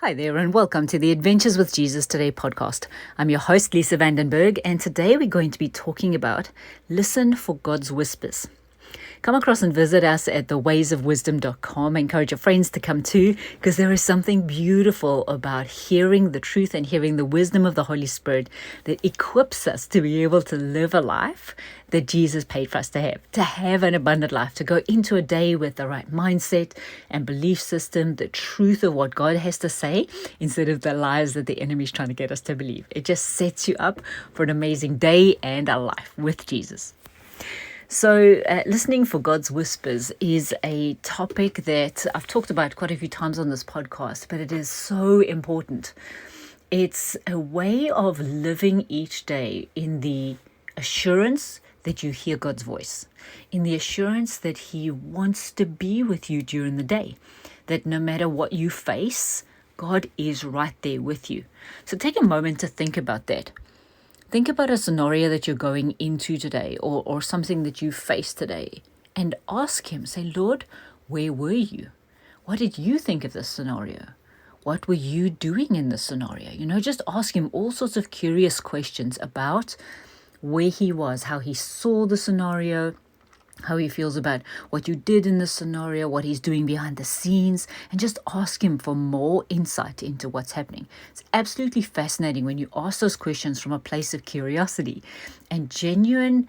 Hi there and welcome to the Adventures with Jesus Today podcast. I'm your host, Lisa Vandenberg, and today we're going to be talking about listen for God's whispers. Come across and visit us at thewaysofwisdom.com. I encourage your friends to come too, because there is something beautiful about hearing the truth and hearing the wisdom of the Holy Spirit that equips us to be able to live a life that Jesus paid for us to have an abundant life, to go into a day with the right mindset and belief system, the truth of what God has to say, instead of the lies that the enemy is trying to get us to believe. It just sets you up for an amazing day and a life with Jesus. So listening for God's whispers is a topic that I've talked about quite a few times on this podcast, but it is so important. It's a way of living each day in the assurance that you hear God's voice, in the assurance that He wants to be with you during the day, that no matter what you face, God is right there with you. So take a moment to think about that. Think about a scenario that you're going into today or something that you face today, and ask Him, say, Lord, where were you? What did you think of this scenario? What were you doing in this scenario? Just ask Him all sorts of curious questions about where He was, how He saw the scenario, how He feels about what you did in the scenario, what He's doing behind the scenes, and just ask Him for more insight into what's happening. It's absolutely fascinating when you ask those questions from a place of curiosity and genuine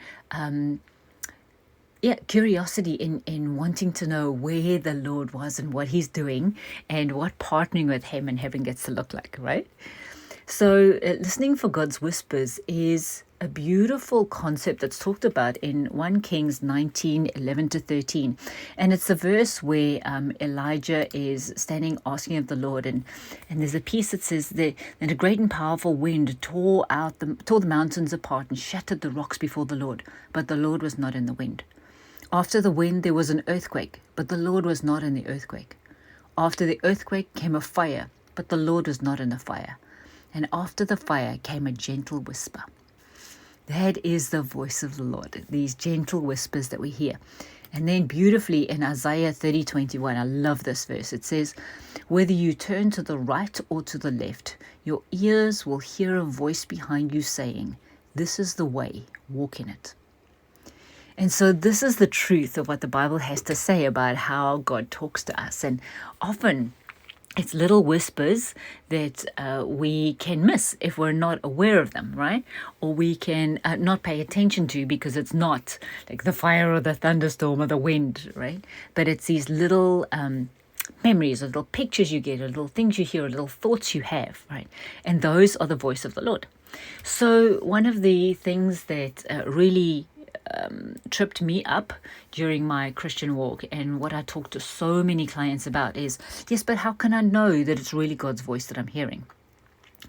curiosity in wanting to know where the Lord was and what He's doing and what partnering with Him and heaven gets to look like, right? So listening for God's whispers is a beautiful concept that's talked about in 1 Kings 19:11-13. And it's a verse where Elijah is standing asking of the Lord. And there's a piece that says that a great and powerful wind tore the mountains apart and shattered the rocks before the Lord. But the Lord was not in the wind. After the wind, there was an earthquake, but the Lord was not in the earthquake. After the earthquake came a fire, but the Lord was not in the fire. And after the fire came a gentle whisper. That is the voice of the Lord, these gentle whispers that we hear. And then beautifully in Isaiah 30:21, I love this verse. It says, whether you turn to the right or to the left, your ears will hear a voice behind you saying, this is the way, walk in it. And so this is the truth of what the Bible has to say about how God talks to us. And often it's little whispers that we can miss if we're not aware of them, right? Or we can not pay attention to because it's not like the fire or the thunderstorm or the wind, right? But it's these little memories, or little pictures you get, or little things you hear, or little thoughts you have, right? And those are the voice of the Lord. So one of the things that really tripped me up during my Christian walk, and what I talk to so many clients about is, yes, but how can I know that it's really God's voice that I'm hearing?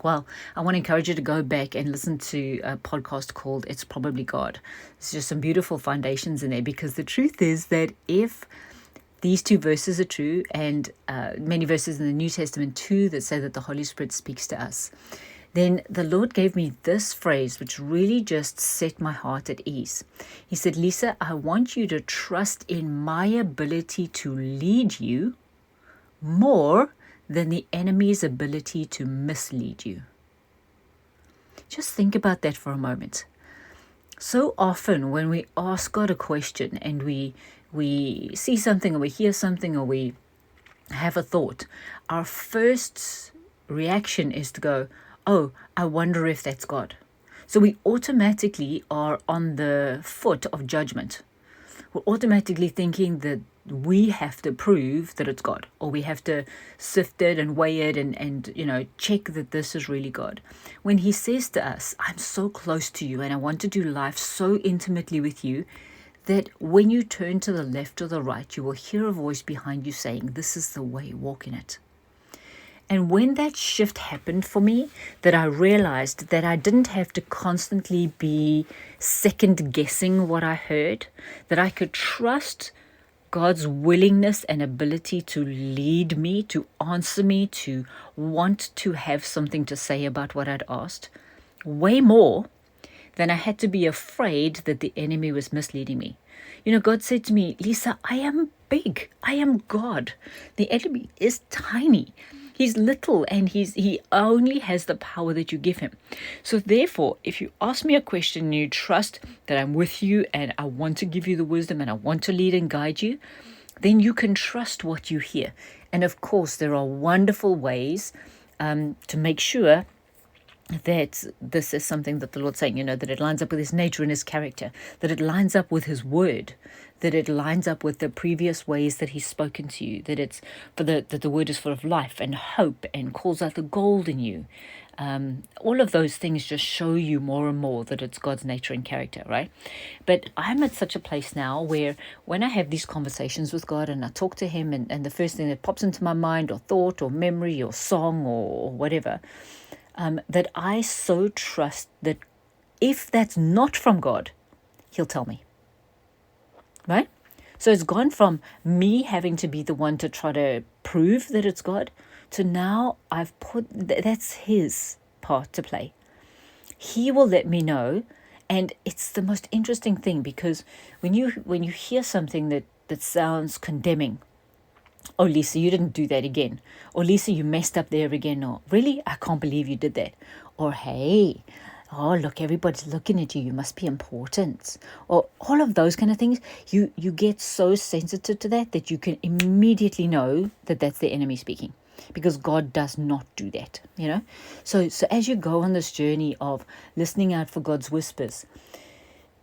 Well, I want to encourage you to go back and listen to a podcast called It's Probably God. There's just some beautiful foundations in there, because the truth is that if these two verses are true, and many verses in the New Testament too that say that the Holy Spirit speaks to us, then the Lord gave me this phrase, which really just set my heart at ease. He said, Lisa, I want you to trust in my ability to lead you more than the enemy's ability to mislead you. Just think about that for a moment. So often when we ask God a question and we see something, or we hear something, or we have a thought, our first reaction is to go, oh, I wonder if that's God. So we automatically are on the foot of judgment. We're automatically thinking that we have to prove that it's God, or we have to sift it and weigh it and check that this is really God. When He says to us, I'm so close to you and I want to do life so intimately with you that when you turn to the left or the right, you will hear a voice behind you saying, this is the way, walk in it. And when that shift happened for me, that I realized that I didn't have to constantly be second guessing what I heard, that I could trust God's willingness and ability to lead me, to answer me, to want to have something to say about what I'd asked, way more than I had to be afraid that the enemy was misleading me. God said to me, Lisa, I am big. I am God. The enemy is tiny. He's little, and he only has the power that you give him. So therefore, if you ask me a question and you trust that I'm with you and I want to give you the wisdom and I want to lead and guide you, then you can trust what you hear. And of course, there are wonderful ways to make sure that this is something that the Lord's saying, that it lines up with his nature and his character, that it lines up with his word, that it lines up with the previous ways that he's spoken to you, that it's that the word is full of life and hope and calls out the gold in you. All of those things just show you more and more that it's God's nature and character, right? But I'm at such a place now where when I have these conversations with God and I talk to him, and the first thing that pops into my mind or thought or memory or song or whatever, that I so trust that if that's not from God, he'll tell me, right? So it's gone from me having to be the one to try to prove that it's God to now I've put, that's his part to play. He will let me know. And it's the most interesting thing, because when you hear something that sounds condemning, oh, Lisa, you didn't do that again. Or, Lisa, you messed up there again. Or, really? I can't believe you did that. Or, hey, oh, look, everybody's looking at you. You must be important. Or all of those kind of things. You get so sensitive to that you can immediately know that that's the enemy speaking. Because God does not do that, So as you go on this journey of listening out for God's whispers,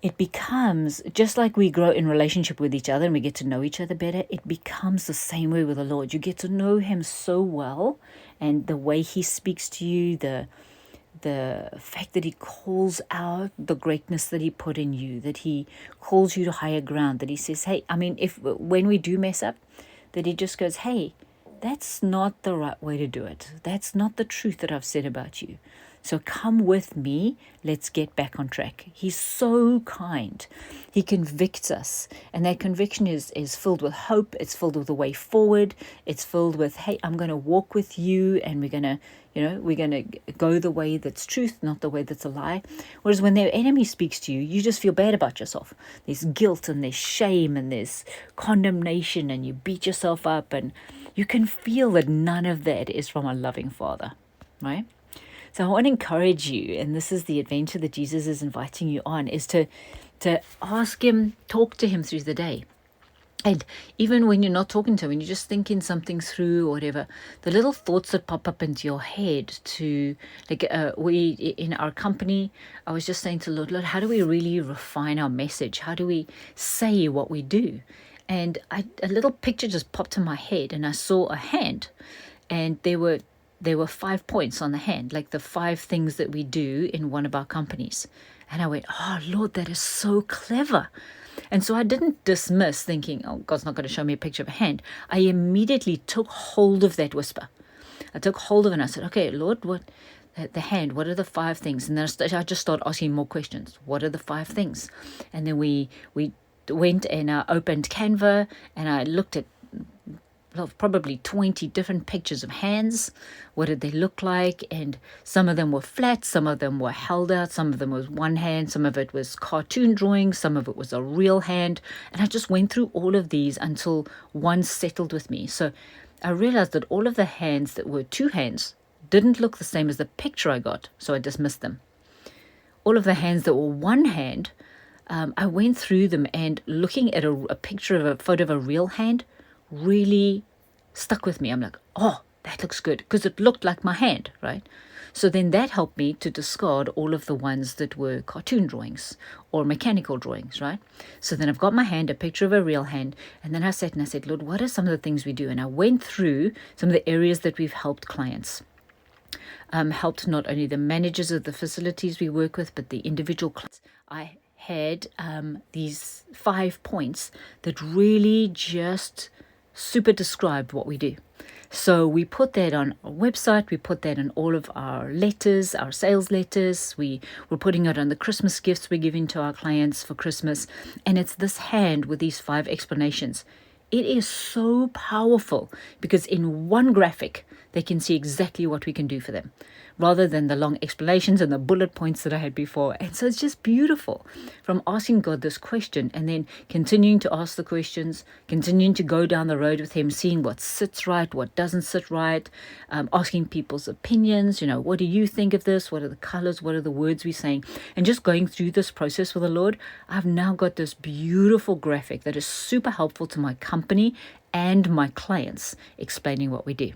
it becomes, just like we grow in relationship with each other and we get to know each other better, it becomes the same way with the Lord. You get to know him so well, and the way he speaks to you, the fact that he calls out the greatness that he put in you, that he calls you to higher ground, that he says, hey, when we do mess up, that he just goes, hey, that's not the right way to do it. That's not the truth that I've said about you. So come with me, let's get back on track. He's so kind. He convicts us. And that conviction is filled with hope. It's filled with a way forward. It's filled with, hey, I'm going to walk with you, and we're going to go the way that's truth, not the way that's a lie. Whereas when their enemy speaks to you, you just feel bad about yourself. There's guilt and there's shame and there's condemnation, and you beat yourself up, and you can feel that none of that is from a loving Father, right? So I want to encourage you, and this is the adventure that Jesus is inviting you on, is to ask him, talk to him through the day. And even when you're not talking to him, when you're just thinking something through or whatever, the little thoughts that pop up into your head we in our company, I was just saying to Lord, how do we really refine our message? How do we say what we do? And a little picture just popped in my head, and I saw a hand, and there were 5 points on the hand, like the 5 things that we do in one of our companies. And I went, oh, Lord, that is so clever. And so I didn't dismiss thinking, oh, God's not going to show me a picture of a hand. I immediately took hold of that whisper. I took hold of it and I said, okay, Lord, what the hand, what are the 5 things? And then I just started asking more questions. What are the 5 things? And then we went and opened Canva, and I looked at probably 20 different pictures of hands. What did they look like? And some of them were flat, some of them were held out, some of them was one hand, some of it was cartoon drawing, some of it was a real hand. And I just went through all of these until one settled with me. So I realized that all of the hands that were 2 hands didn't look the same as the picture I got, so I dismissed them. All of the hands that were 1 hand, I went through them, and looking at a picture of a photo of a real hand really stuck with me. I'm like, oh, that looks good, because it looked like my hand, right? So then that helped me to discard all of the ones that were cartoon drawings or mechanical drawings, right? So then I've got my hand, a picture of a real hand, and then I sat and I said, Lord, what are some of the things we do? And I went through some of the areas that we've helped clients. Helped not only the managers of the facilities we work with, but the individual clients. I had these 5 points that really just super described what we do. So we put that on our website, we put that in all of our letters, our sales letters, we were putting it on the Christmas gifts we're giving to our clients for Christmas, and it's this hand with these 5 explanations. It is so powerful, because in one graphic, they can see exactly what we can do for them, rather than the long explanations and the bullet points that I had before. And so it's just beautiful from asking God this question and then continuing to ask the questions, continuing to go down the road with him, seeing what sits right, what doesn't sit right, asking people's opinions. What do you think of this? What are the colors? What are the words we're saying? And just going through this process with the Lord, I've now got this beautiful graphic that is super helpful to my company and my clients, explaining what we do.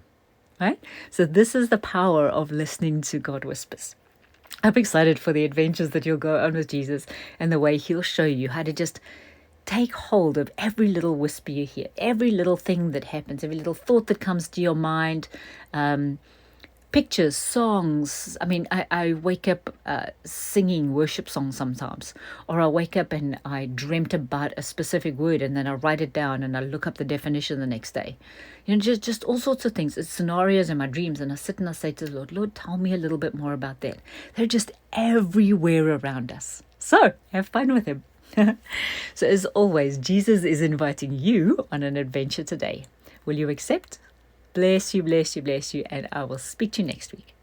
Right? So this is the power of listening to God Whispers. I'm excited for the adventures that you'll go on with Jesus and the way he'll show you how to just take hold of every little whisper you hear, every little thing that happens, every little thought that comes to your mind, pictures, songs. I wake up singing worship songs sometimes, or I wake up and I dreamt about a specific word and then I write it down and I look up the definition the next day. Just all sorts of things. It's scenarios in my dreams, and I sit and I say to the Lord, Lord, tell me a little bit more about that. They're just everywhere around us. So have fun with him. So as always, Jesus is inviting you on an adventure today. Will you accept? Bless you, bless you, bless you, and I will speak to you next week.